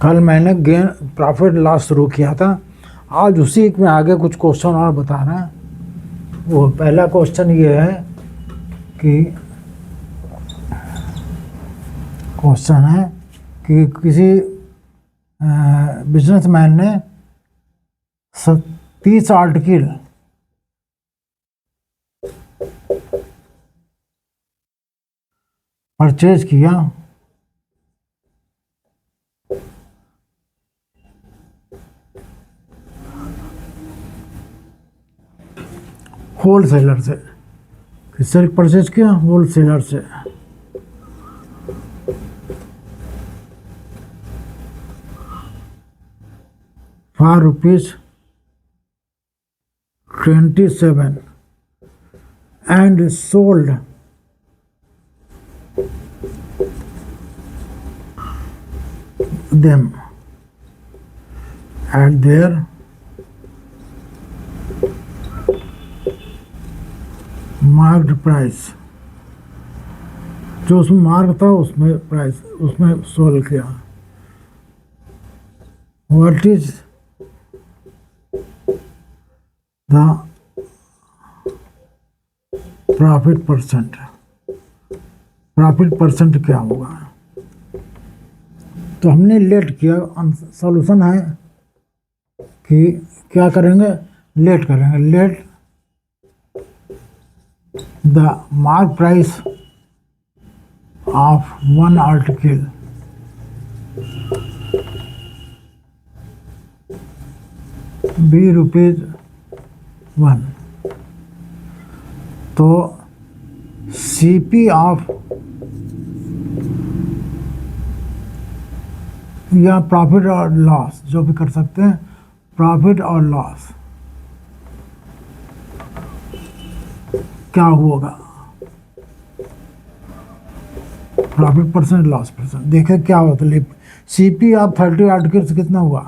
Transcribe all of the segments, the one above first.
कल मैंने gain profit loss शुरू किया था, आज उसी में आगे कुछ क्वेश्चन और बता रहे हैं। वो पहला क्वेश्चन ये है कि किसी बिजनेसमैन ने 30 आर्टिकल परचेज किया होलसेलर से। किससे परचेज किया? होलसेलर से। ₹27 and sold them at their marked price। जो उसमें मार्क था उसमें प्राइस उसमें सोल्ड किया। What is the profit percent? Profit percent क्या होगा? तो हमने लेट किया। सॉल्यूशन है कि क्या करेंगे? लेट करेंगे। Let the mark price of one article be ₹1। तो CP ऑफ या प्रॉफिट और लॉस, जो भी कर सकते हैं, प्रॉफिट और लॉस क्या होगा? Profit percent, loss percent. देखें क्या होता है। CP ऑफ 30 आर्टिकल्स कितना हुआ?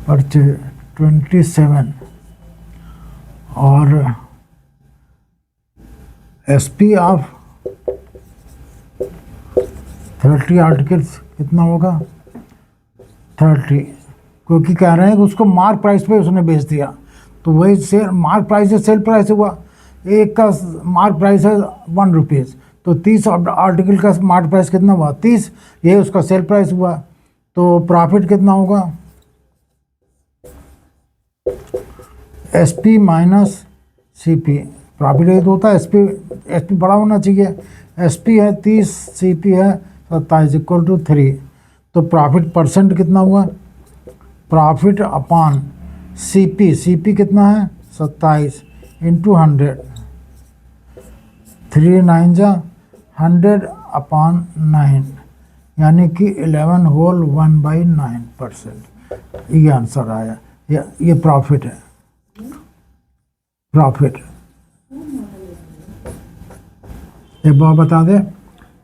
परचेज 27 और SP ऑफ 30 आर्टिकल्स कितना होगा? 30, क्योंकि कह रहे हैं कि उसको मार्क प्राइस पे उसने बेच दिया, तो वही सेल मार्क प्राइस से सेल प्राइस हुआ। एक का मार्क प्राइस है ₹1, तो 30 आर्टिकल का मार्क प्राइस कितना हुआ? 30, ये उसका सेल प्राइस हुआ। तो प्रॉफिट कितना होगा? SP minus CP। प्रॉफिट ये तो होता है SP बड़ा होना चाहिए। SP है 30, CP है 27 = 3। तो प्रॉफिट परसेंट कितना हुआ? प्रॉफिट अपॉन CP कितना है? 27 × 100। 3 9 जा 100/9, यानी कि 11 होल 1/9%। ये आंसर आया। ये प्रॉफिट है। प्रॉफिट एक बार बता दे।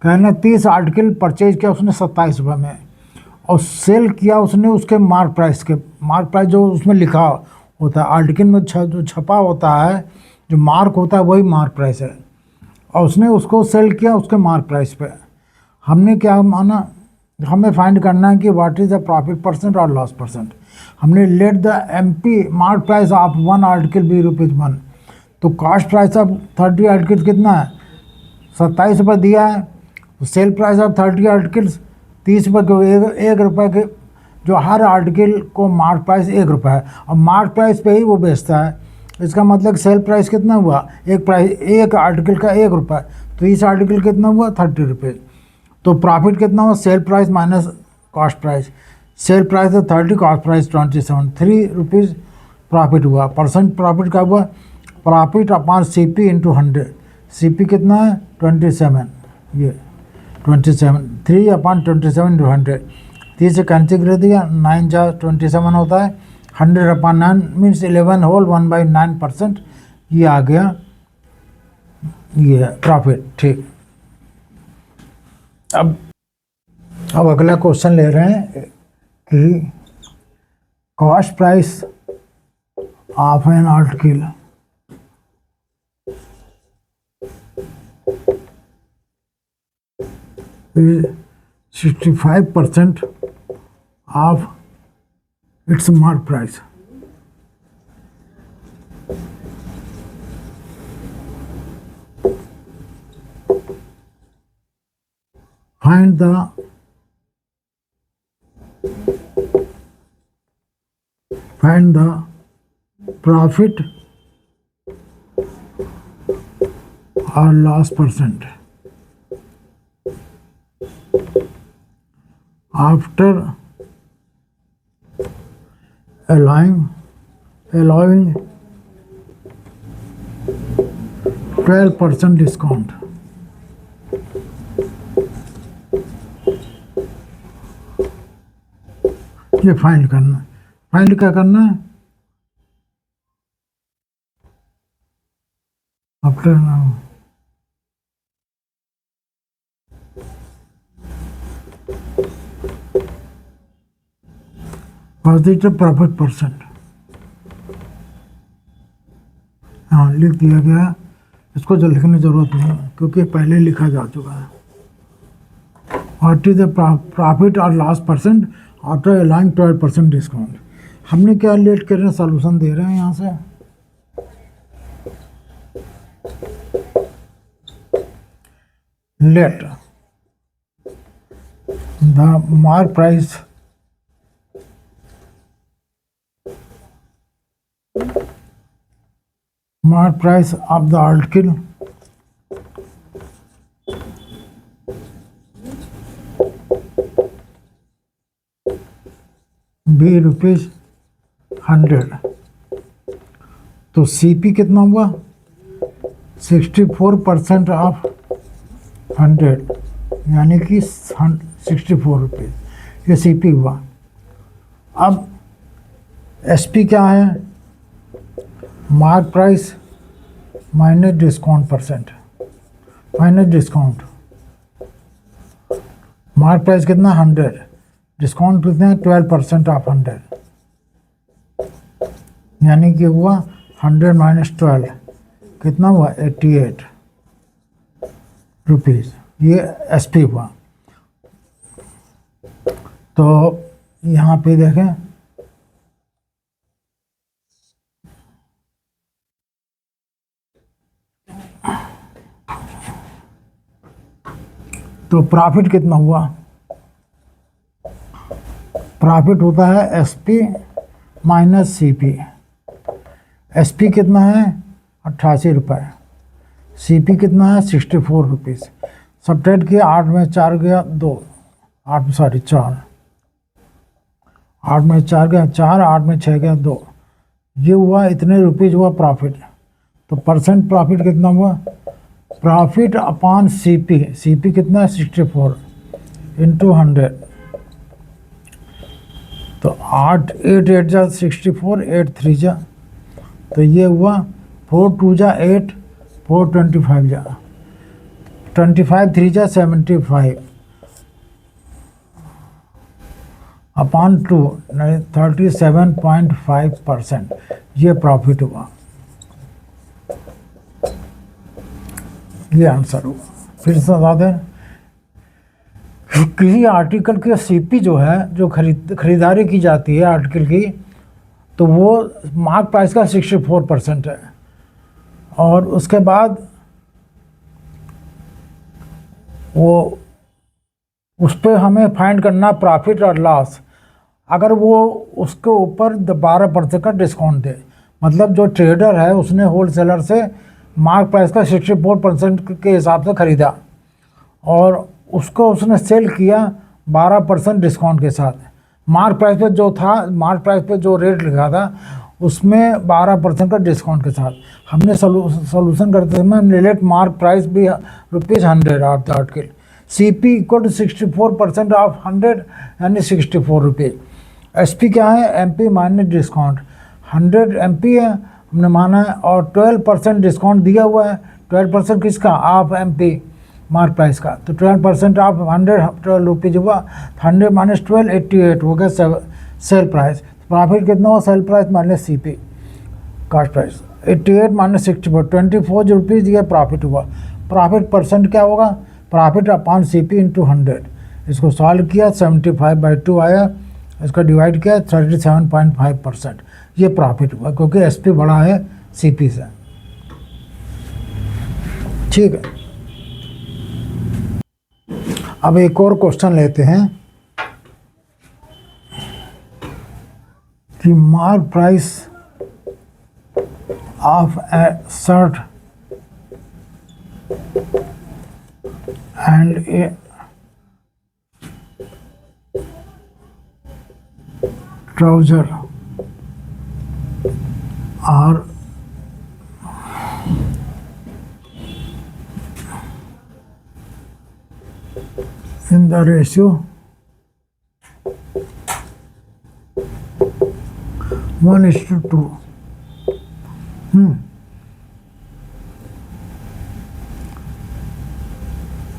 कहना 30 आर्टिकल परचेज किया उसने ₹27 में, और सेल किया उसने उसके मार्क प्राइस के। मार्क प्राइस जो उसमें लिखा होता है आर्टिकल में, जो छपा होता है, जो मार्क होता है, वही मार्क प्राइस है। और उसने उसको सेल किया उसके मार्क प्राइस पे। हमने क्या माना? हमें फाइंड करना है कि what is the profit percent और लॉस परसेंट। हमने let the MP mark price of one article be ₹1। तो कॉस्ट प्राइस ऑफ 30 आर्टिकल कितना है? ₹27 दिया है। सेल प्राइस ऑफ 30 आर्टिकल्स ₹30 के। ₹1 के, जो हर आर्टिकल को मार्क प्राइस ₹1 है, और मार्क प्राइस पे ही वो बेचता है। इसका मतलब सेल प्राइस कितना हुआ? एक आर्टिकल का ₹1। तो इस आर्टिकल कितना हुआ? ₹30। तो प्रॉफिट कितना हुआ? Sale price minus cost price. Sale price है 30, कॉस्ट प्राइस 27, ₹3 प्रॉफिट हुआ। परसेंट प्रॉफिट का हुआ? Profit upon CP × 100। CP कितना है? 27। ये 27, 3/27 × 100। 30 से कैंसिल कर दिया, 9 जा 27 होता है। 100/9 मीन्स 11 होल 1/9%। ये आ गया, ये प्रॉफिट। ठीक। अब अगला क्वेश्चन ले रहे हैं कि cost price of an article is 65% of its mark price. Find the profit or loss percent after allowing 12% discount. ये फाइंड करना, फाइंड क्या करना है, आफ्टर पॉजिटिव प्रॉफिट परसेंट, हाँ लिख दिया गया, इसको जो लिखने की जरूरत नहीं क्योंकि पहले लिखा जा चुका है। व्हाट इज द प्रॉफिट और loss percent after allowing 12% discount. हमने क्या लेट कर रहे हैं, सॉल्यूशन दे रहे हैं यहाँ से। Late the mark price of the article be ₹100। तो CP कितना हुआ, 64% ऑफ 100 यानी कि 64 रुपये, ये CP हुआ। अब SP क्या है, mark price minus discount percent, minus discount. Mark price कितना 100, डिस्काउंट कितना 12% ऑफ 100 यानी कि हुआ 100 माइनस 12 कितना हुआ 88 रुपीज़, ये SP हुआ। तो यहाँ पे देखें तो प्रॉफिट कितना हुआ, प्रॉफिट होता है SP माइनस CP। SP कितना है 88 रुपये, CP कितना है 64 रुपीज़। सब्ट्रैक्ट किया, 8 में 4 गया 2, 8 सॉरी 4, 8 में 4 गया 4, 8 में 6 गया 2, ये हुआ इतने रुपीज़ हुआ प्रॉफिट। तो परसेंट प्रॉफिट कितना हुआ, प्रॉफिट अपॉन CP कितना है 64 इंटू 100। तो 8 8 8 जा 64, 8 3 जा, तो ये हुआ 4 2 जा 8, 4 25 जा 25, 3 जा 75 अपॉन 2 37.5%, ये प्रॉफिट हुआ, ये आंसर हुआ। फिर से बता दें, किसी आर्टिकल के CP जो है, जो खरीदारी की जाती है आर्टिकल की, तो वो मार्क प्राइस का 64% है। और उसके बाद वो उस पर हमें फाइंड करना प्रॉफिट और लॉस। अगर वो उसके ऊपर 12% का डिस्काउंट दे, मतलब जो ट्रेडर है उसने होलसेलर से मार्क प्राइस का 64% के हिसाब से ख़रीदा और उसको उसने सेल किया 12% डिस्काउंट के साथ। मार्क प्राइस पे जो था, मार्क प्राइस पे जो रेट लिखा था उसमें 12% का डिस्काउंट के साथ हमने सोल्यूशन करते समय रिलेट मार्क प्राइस भी ₹100 of the article, CP equal to 64% of 100 यानी 64 रुपये। SP क्या है, MP माइनस डिस्काउंट, 100 MP है हमने माना है और 12% डिस्काउंट दिया हुआ है। 12% किसका, ऑफ MP मार्क प्राइस का। तो 12% ऑफ 100 12 रुपीज़ हुआ, 100 माइनस 12 88 हो गया सेल प्राइस। प्रॉफिट कितना हुआ, sale price minus C P cost price, 88 minus 64, 24 rupees ये प्रॉफिट हुआ। प्रॉफिट परसेंट क्या होगा, profit upon C P into 100। इसको सॉल्व किया 75/2 आया, इसका डिवाइड किया 37.5%, ये प्रॉफिट हुआ क्योंकि एस पी बड़ा है सी पी से। ठीक है, अब एक और क्वेश्चन लेते हैं कि mark price of a shirt and a trouser are in the ratio 1:2.